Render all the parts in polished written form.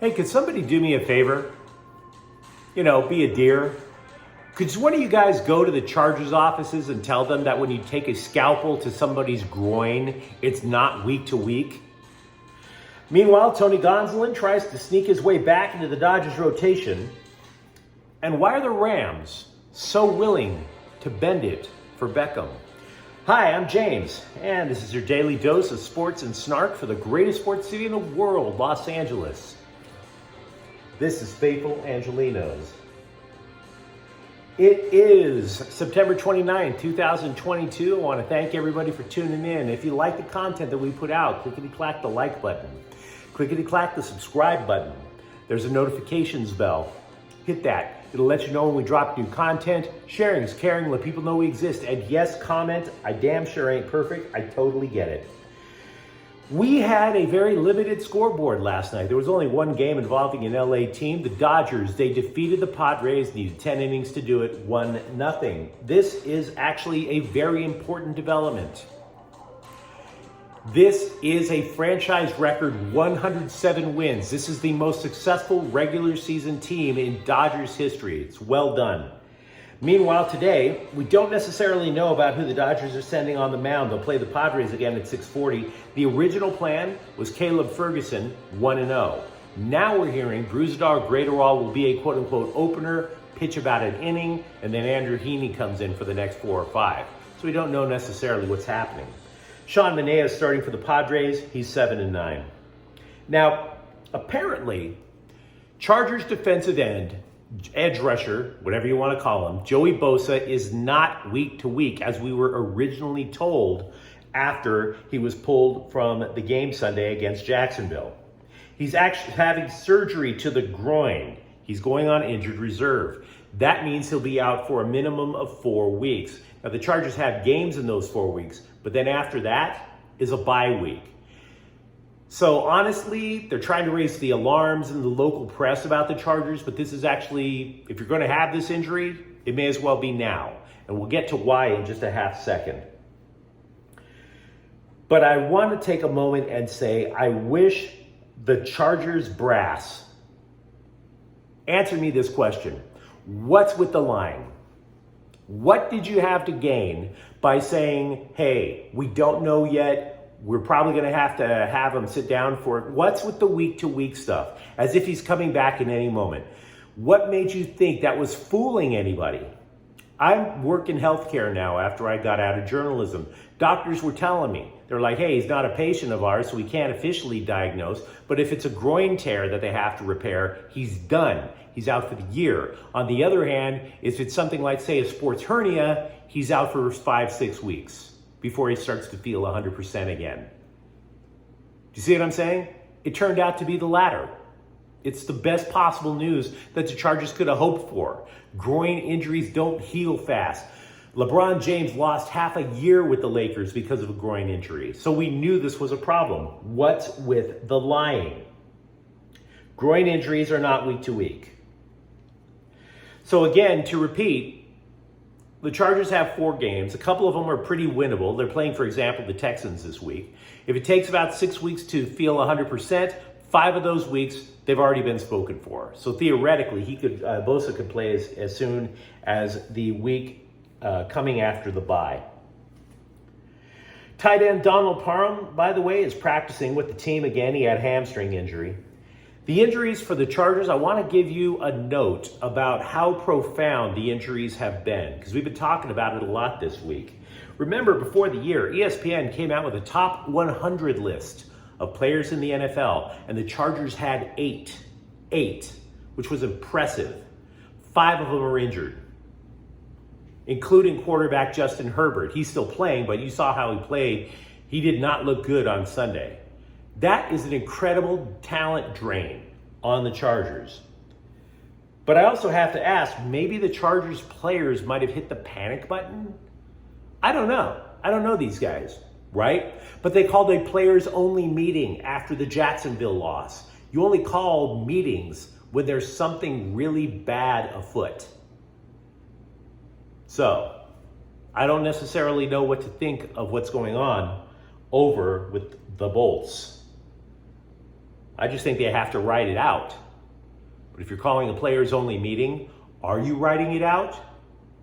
Hey, could somebody do me a favor? You know, be a dear. Could one of you guys go to the Chargers offices and tell them that when you take a scalpel to somebody's groin, it's not week to week? Meanwhile, Tony Gonsolin tries to sneak his way back into the Dodgers rotation. And why are the Rams so willing to bend it for Beckham? Hi, I'm James, and this is your daily dose of sports and snark for the greatest sports city in the world, Los Angeles. This is faithful Angelenos. It is September 29, 2022. I want to thank everybody for tuning in. If you like the content that we put out, clickety-clack the like button. Clickety-clack the subscribe button. There's a notifications bell. Hit that. It'll let you know when we drop new content. Sharing is caring. Let people know we exist. And yes, comment. I damn sure ain't perfect. I totally get it. We had a very limited scoreboard last night. There was only one game involving an LA team. The Dodgers, they defeated the Padres, needed 10 innings to do it, 1-0. This is actually a very important development. This is a franchise record 107 wins. This is the most successful regular season team in Dodgers history. It's well done. Meanwhile, today, we don't necessarily know about who the Dodgers are sending on the mound. They'll play the Padres again at 6:40. The original plan was Caleb Ferguson, 1-0. Now we're hearing Brusdar Graterol will be a quote-unquote opener, pitch about an inning, and then Andrew Heaney comes in for the next 4 or 5. So we don't know necessarily what's happening. Sean Manaea is starting for the Padres. He's 7-9. Now, apparently, Chargers defensive end, edge rusher, whatever you want to call him, Joey Bosa is not week to week as we were originally told after he was pulled from the game Sunday against Jacksonville. He's actually having surgery to the groin. He's going on injured reserve. That means he'll be out for a minimum of 4 weeks. Now, the Chargers have games in those 4 weeks, but then after that is a bye week. So honestly, they're trying to raise the alarms in the local press about the Chargers, but this is actually, if you're going to have this injury, it may as well be now. And we'll get to why in just a half second. But I want to take a moment and say, I wish the Chargers brass answer me this question. What's with the line? What did you have to gain by saying, hey, we don't know yet, we're probably going to have him sit down for it? What's with the week-to-week stuff? As if he's coming back in any moment. What made you think that was fooling anybody? I work in healthcare now after I got out of journalism. Doctors were telling me, they're like, hey, he's not a patient of ours, so we can't officially diagnose. But if it's a groin tear that they have to repair, he's done. He's out for the year. On the other hand, if it's something like, say, a sports hernia, he's out for 5-6 weeks before he starts to feel 100% again. Do you see what I'm saying? It turned out to be the latter. It's the best possible news that the Chargers could have hoped for. Groin injuries don't heal fast. LeBron James lost half a year with the Lakers because of a groin injury. So we knew this was a problem. What's with the lying? Groin injuries are not week to week. So again, to repeat, the Chargers have 4 games. A couple of them are pretty winnable. They're playing, for example, the Texans this week. If it takes about 6 weeks to feel 100%, 5 of those weeks, they've already been spoken for. So theoretically, Bosa could play as soon as the week coming after the bye. Tight end Donald Parham, by the way, is practicing with the team again. He had a hamstring injury. The injuries for the Chargers, I want to give you a note about how profound the injuries have been, because we've been talking about it a lot this week. Remember, before the year, ESPN came out with a top 100 list of players in the NFL, and the Chargers had 8, which was impressive. 5 of them are injured, including quarterback Justin Herbert. He's still playing, but you saw how he played. He did not look good on Sunday. That is an incredible talent drain on the Chargers. But I also have to ask, maybe the Chargers players might have hit the panic button? I don't know. I don't know these guys, right? But they called a players-only meeting after the Jacksonville loss. You only call meetings when there's something really bad afoot. So, I don't necessarily know what to think of what's going on over with the Bolts. I just think they have to write it out. But if you're calling a players only meeting, are you writing it out?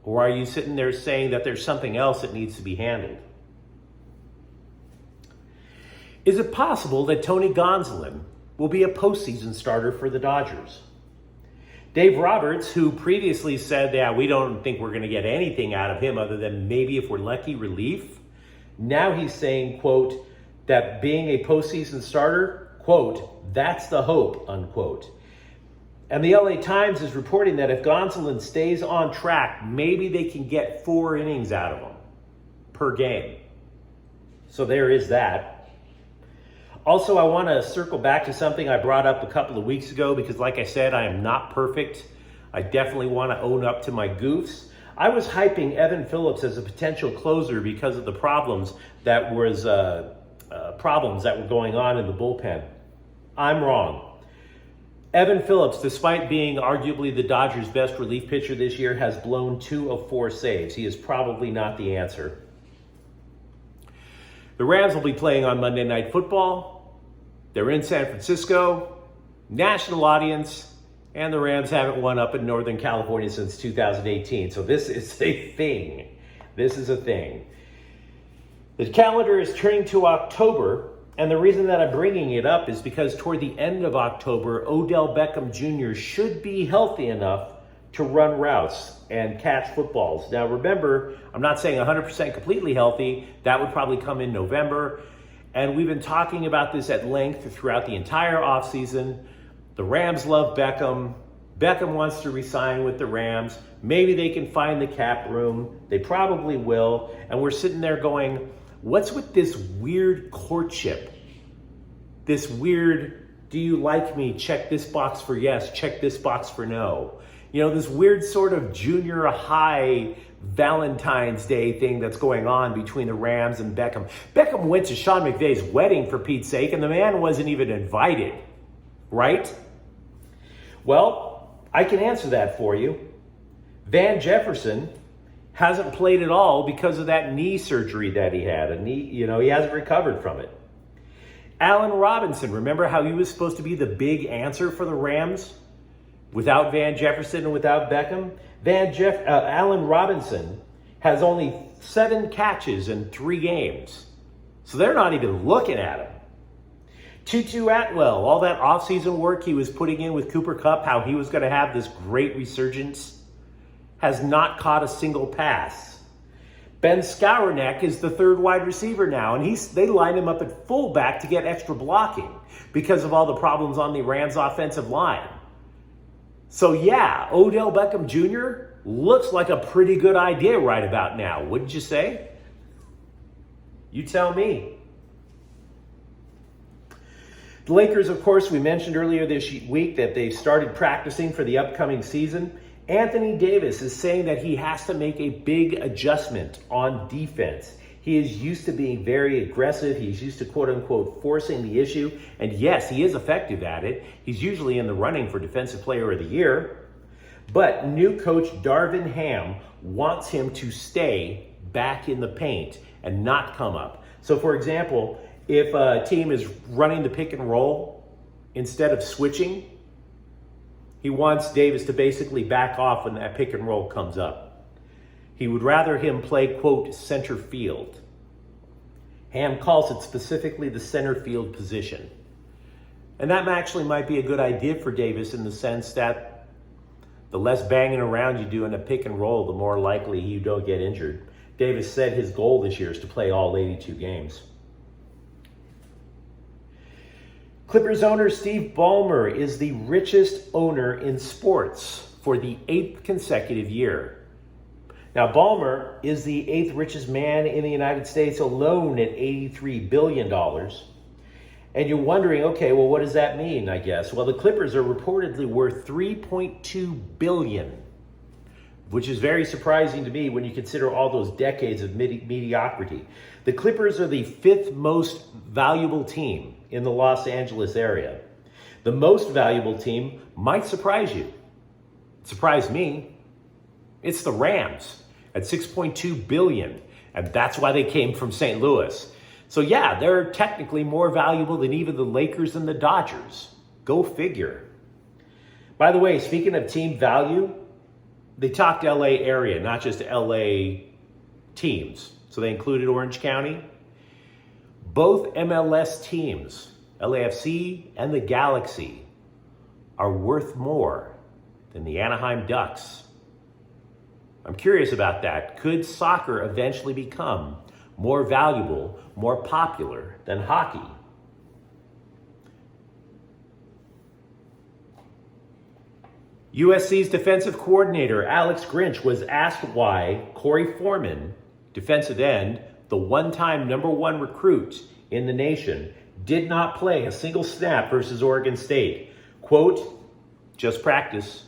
Or are you sitting there saying that there's something else that needs to be handled? Is it possible that Tony Gonsolin will be a postseason starter for the Dodgers? Dave Roberts, who previously said, yeah, we don't think we're going to get anything out of him other than maybe if we're lucky relief. Now he's saying, quote, that being a postseason starter, quote, that's the hope, unquote. And the LA Times is reporting that if Gonsolin stays on track, maybe they can get 4 innings out of him per game. So there is that. Also, I want to circle back to something I brought up a couple of weeks ago because, like I said, I am not perfect. I definitely want to own up to my goofs. I was hyping Evan Phillips as a potential closer because of the problems that were going on in the bullpen. I'm wrong. Evan Phillips, despite being arguably the Dodgers' best relief pitcher this year, has blown 2 of 4 saves. He is probably not the answer. The Rams will be playing on Monday Night Football. They're in San Francisco, national audience, and the Rams haven't won up in Northern California since 2018. So this is a thing. This is a thing. The calendar is turning to October, and the reason that I'm bringing it up is because toward the end of October, Odell Beckham Jr. should be healthy enough to run routes and catch footballs. Now remember, I'm not saying 100% completely healthy. That would probably come in November. And we've been talking about this at length throughout the entire offseason. The Rams love Beckham. Beckham wants to resign with the Rams. Maybe they can find the cap room. They probably will. And we're sitting there going, what's with this weird courtship? This weird, do you like me? Check this box for yes, check this box for no. You know, this weird sort of junior high Valentine's Day thing that's going on between the Rams and Beckham. Beckham went to Sean McVay's wedding, for Pete's sake, and the man wasn't even invited, right? Well, I can answer that for you. Van Jefferson hasn't played at all because of that knee surgery that he had. He hasn't recovered from it. Allen Robinson, remember how he was supposed to be the big answer for the Rams without Van Jefferson and without Beckham? Allen Robinson has only 7 catches in 3 games. So they're not even looking at him. Tutu Atwell, all that offseason work he was putting in with Cooper Kupp, how he was going to have this great resurgence, has not caught a single pass. Ben Skowronek is the 3rd wide receiver now, and they line him up at fullback to get extra blocking because of all the problems on the Rams offensive line. So yeah, Odell Beckham Jr. looks like a pretty good idea right about now, wouldn't you say? You tell me. The Lakers, of course, we mentioned earlier this week that they've started practicing for the upcoming season. Anthony Davis is saying that he has to make a big adjustment on defense. He is used to being very aggressive. He's used to, quote unquote, forcing the issue. And yes, he is effective at it. He's usually in the running for Defensive Player of the Year. But new coach Darvin Ham wants him to stay back in the paint and not come up. So, for example, if a team is running the pick and roll instead of switching, he wants Davis to basically back off when that pick and roll comes up. He would rather him play, quote, center field. Ham calls it specifically the center field position. And that actually might be a good idea for Davis in the sense that the less banging around you do in a pick and roll, the more likely you don't get injured. Davis said his goal this year is to play all 82 games. Clippers owner Steve Ballmer is the richest owner in sports for the 8th consecutive year. Now, Ballmer is the 8th richest man in the United States alone at $83 billion. And you're wondering, okay, well, what does that mean, I guess? Well, the Clippers are reportedly worth $3.2 billion, which is very surprising to me when you consider all those decades of mediocrity. The Clippers are the 5th most valuable team in the Los Angeles area. The most valuable team might surprise you. It surprised me. It's the Rams at $6.2 billion. And that's why they came from St. Louis. So yeah, they're technically more valuable than even the Lakers and the Dodgers. Go figure. By the way, speaking of team value, they talked LA area, not just LA teams. So they included Orange County. Both MLS teams, LAFC and the Galaxy, are worth more than the Anaheim Ducks. I'm curious about that. Could soccer eventually become more valuable, more popular than hockey? USC's defensive coordinator, Alex Grinch, was asked why Corey Foreman, defensive end, the one-time #1 recruit in the nation, did not play a single snap versus Oregon State. Quote, just practice,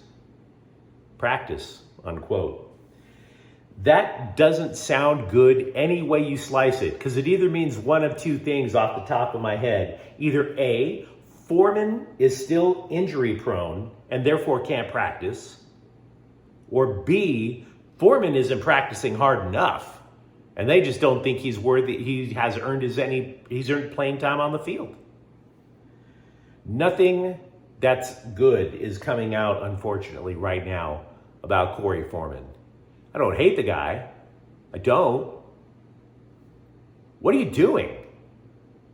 unquote. That doesn't sound good any way you slice it, because it either means one of two things off the top of my head. Either A, Foreman is still injury prone and therefore can't practice, or B, Foreman isn't practicing hard enough and they just don't think he's worthy. He's earned playing time on the field. Nothing that's good is coming out, unfortunately, right now about Corey Foreman. I don't hate the guy. I don't. What are you doing?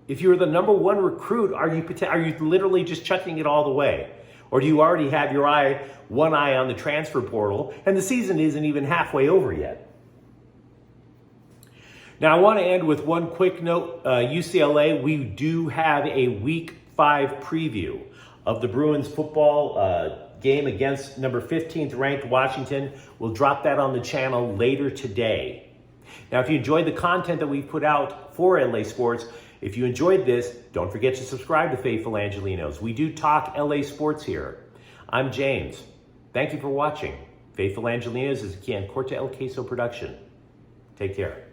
If you're the #1 recruit, are you literally just chucking it all the way? Or do you already have your one eye on the transfer portal and the season isn't even halfway over yet? Now, I want to end with one quick note. UCLA, we do have a Week 5 preview of the Bruins football game against number 15th ranked Washington. We'll drop that on the channel later today. Now, if you enjoyed the content that we've put out for LA Sports, if you enjoyed this, don't forget to subscribe to Faithful Angelenos. We do talk LA sports here. I'm James. Thank you for watching. Faithful Angelenos is a Corte El Queso production. Take care.